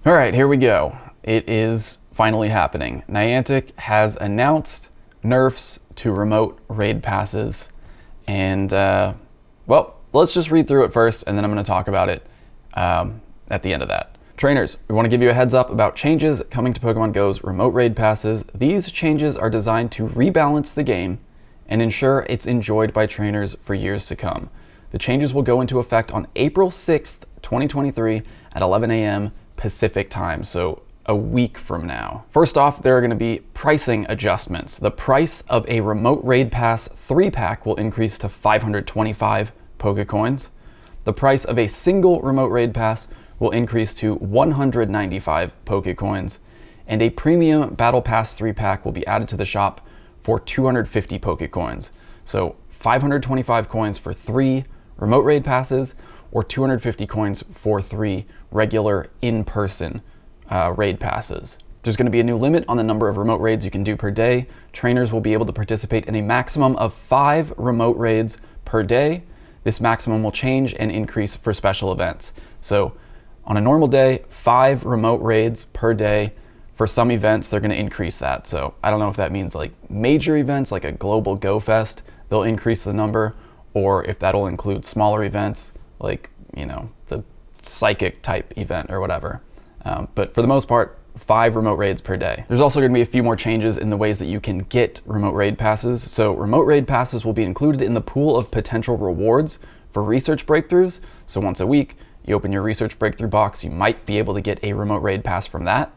All right, here we go. It is finally happening. Niantic has announced nerfs to remote raid passes. And, well, let's just read through it first, and then I'm going to talk about it at the end of that. Trainers, we want to give you a heads up about changes coming to Pokemon GO's remote raid passes. These changes are designed to rebalance the game and ensure it's enjoyed by trainers for years to come. The changes will go into effect on April 6th, 2023 at 11 a.m. Pacific time, so a week from now. First off, there are going to be pricing adjustments. The price of a remote raid pass 3-pack will increase to 525 Pokecoins. The price of a single remote raid pass will increase to 195 Pokecoins. And a premium battle pass 3-pack will be added to the shop for 250 Pokecoins. So 525 coins for 3 remote raid passes, or 250 coins for 3 regular in-person raid passes. There's going to be a new limit on the number of remote raids you can do per day. Trainers will be able to participate in a maximum of 5 remote raids per day. This maximum will change and increase for special events. So on a normal day, 5 remote raids per day. For some events, they're going to increase that. So I don't know if that means like major events like a global Go Fest, they'll increase the number, or if that'll include smaller events like, you know, the psychic type event or whatever. But for the most part, 5 remote raids per day. There's also going to be a few more changes in the ways that you can get remote raid passes. So remote raid passes will be included in the pool of potential rewards for research breakthroughs. So once a week, you open your research breakthrough box, you might be able to get a remote raid pass from that.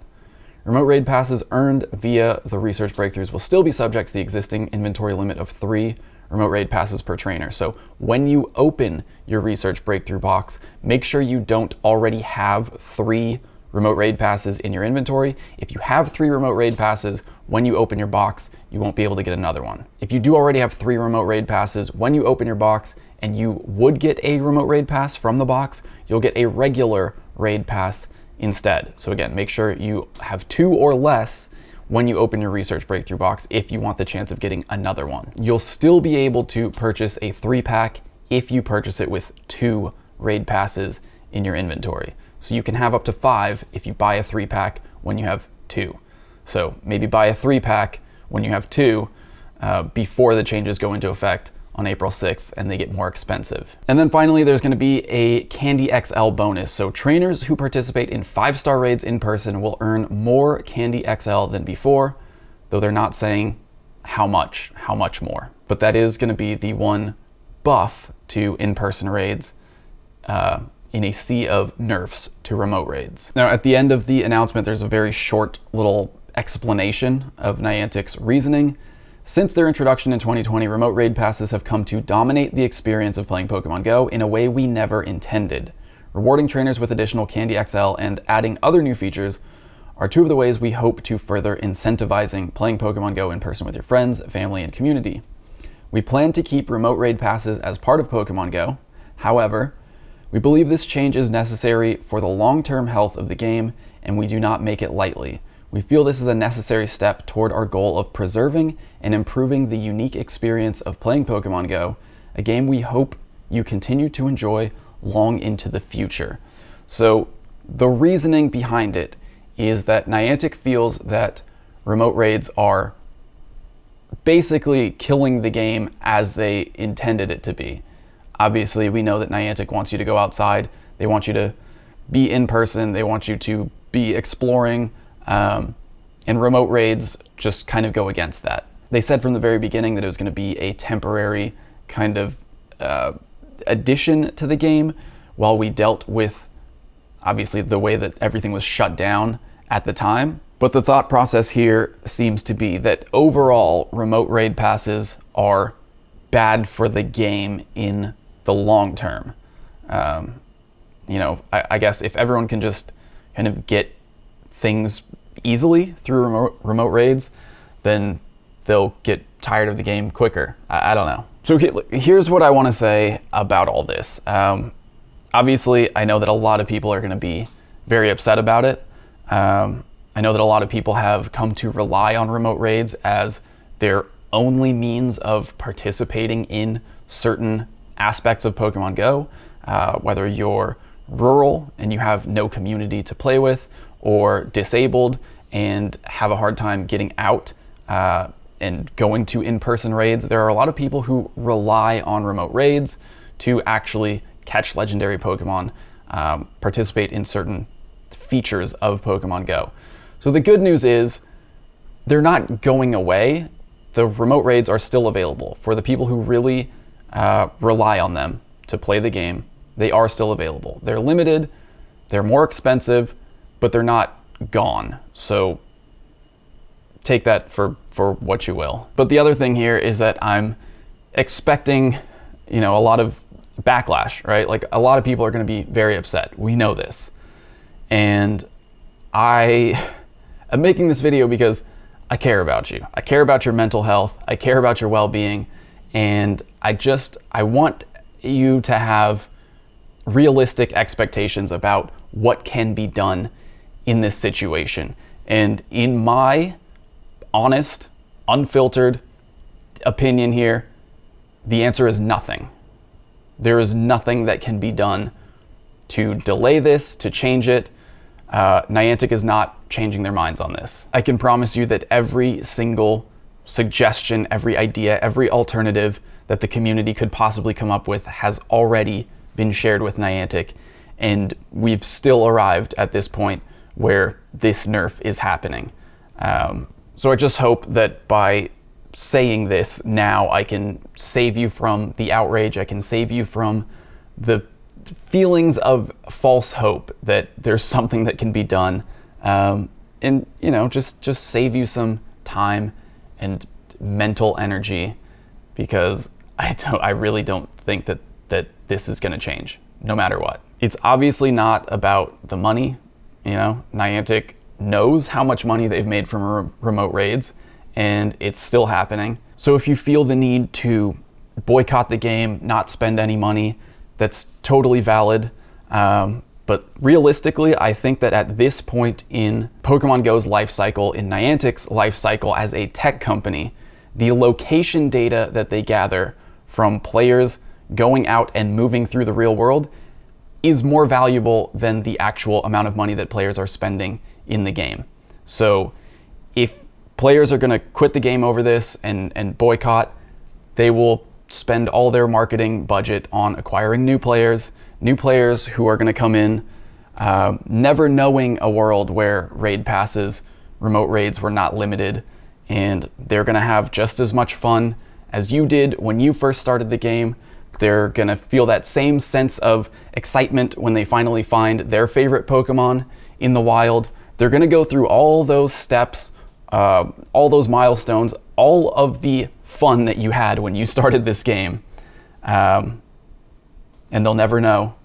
Remote raid passes earned via the research breakthroughs will still be subject to the existing inventory limit of 3 remote raid passes per trainer. So when you open your research breakthrough box, make sure you don't already have 3 remote raid passes in your inventory. If you have 3 remote raid passes, when you open your box, you won't be able to get another one. If you do already have 3 remote raid passes, when you open your box and you would get a remote raid pass from the box, you'll get a regular raid pass instead. So again, make sure you have 2 or less when you open your research breakthrough box if you want the chance of getting another one. You'll still be able to purchase a 3-pack if you purchase it with 2 raid passes in your inventory. So you can have up to 5 if you buy a 3-pack when you have 2. So maybe buy a 3-pack when you have 2 before the changes go into effect on April 6th and they get more expensive. And then finally, there's going to be a Candy XL bonus. So trainers who participate in 5-star raids in person will earn more Candy XL than before, though they're not saying how much more. But that is going to be the one buff to in-person raids in a sea of nerfs to remote raids. Now, at the end of the announcement, there's a very short little explanation of Niantic's reasoning. Since their introduction in 2020, remote raid passes have come to dominate the experience of playing Pokemon Go in a way we never intended. Rewarding trainers with additional Candy XL and adding other new features are 2 of the ways we hope to further incentivizing playing Pokemon Go in person with your friends, family, and community. We plan to keep remote raid passes as part of Pokemon Go. However, we believe this change is necessary for the long-term health of the game, and we do not make it lightly. We feel this is a necessary step toward our goal of preserving and improving the unique experience of playing Pokemon Go, a game we hope you continue to enjoy long into the future. So the reasoning behind it is that Niantic feels that remote raids are basically killing the game as they intended it to be. Obviously, we know that Niantic wants you to go outside. They want you to be in person. They want you to be exploring. And remote raids just kind of go against that. They said from the very beginning that it was going to be a temporary kind of addition to the game while we dealt with, obviously, the way that everything was shut down at the time. But the thought process here seems to be that overall, remote raid passes are bad for the game in the long term. You know, I guess if everyone can just kind of get things easily through remote raids, then they'll get tired of the game quicker. I don't know. So here's what I want to say about all this. Obviously, I know that a lot of people are going to be very upset about it. I know that a lot of people have come to rely on remote raids as their only means of participating in certain aspects of Pokemon Go, whether you're rural and you have no community to play with, or disabled and have a hard time getting out and going to in-person raids. There are a lot of people who rely on remote raids to actually catch legendary Pokemon, participate in certain features of Pokemon Go. So the good news is they're not going away. The remote raids are still available. For the people who really rely on them to play the game, they are still available. They're limited, they're more expensive, but they're not gone. So take that for what you will. But the other thing here is that I'm expecting, a lot of backlash, right? Like, a lot of people are going to be very upset. We know this. And I am making this video because I care about you. I care about your mental health. I care about your well-being. And I want you to have realistic expectations about what can be done in this situation. And in my honest, unfiltered opinion here, the answer is nothing. There is nothing that can be done to delay this, to change it. Niantic is not changing their minds on this. I can promise you that every single suggestion, every idea, every alternative that the community could possibly come up with has already been shared with Niantic, and we've still arrived at this point where this nerf is happening. So I just hope that by saying this now, I can save you from the outrage. I can save you from the feelings of false hope that there's something that can be done, and just save you some time and mental energy, because I really don't think that this is going to change no matter what. It's obviously not about the money. Niantic knows how much money they've made from remote raids, and it's still happening. So if you feel the need to boycott the game, not spend any money, that's totally valid. But realistically, I think that at this point in Pokemon Go's life cycle, in Niantic's life cycle as a tech company, the location data that they gather from players going out and moving through the real world is more valuable than the actual amount of money that players are spending in the game. So if players are going to quit the game over this and boycott, they will spend all their marketing budget on acquiring new players who are going to come in, never knowing a world where raid passes, remote raids were not limited, and they're going to have just as much fun as you did when you first started the game. They're going to feel that same sense of excitement when they finally find their favorite Pokemon in the wild. They're going to go through all those steps, all those milestones, all of the fun that you had when you started this game. And they'll never know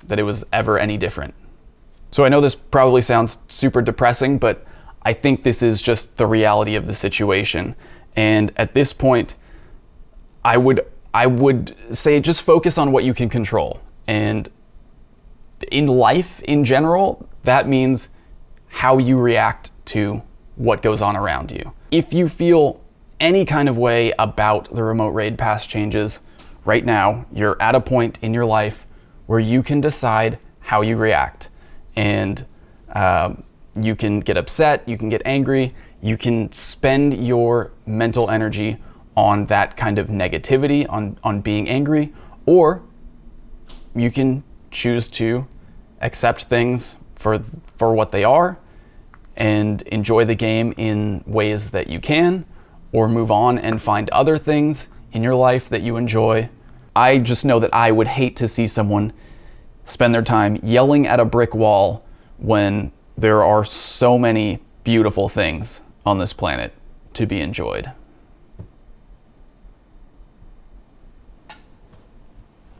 that it was ever any different. So I know this probably sounds super depressing, but I think this is just the reality of the situation. And at this point, I would say just focus on what you can control. And in life in general, that means how you react to what goes on around you. If you feel any kind of way about the remote raid pass changes, right now, you're at a point in your life where you can decide how you react. And you can get upset, you can get angry, you can spend your mental energy on that kind of negativity, on being angry, or you can choose to accept things for what they are and enjoy the game in ways that you can, or move on and find other things in your life that you enjoy. I just know that I would hate to see someone spend their time yelling at a brick wall when there are so many beautiful things on this planet to be enjoyed.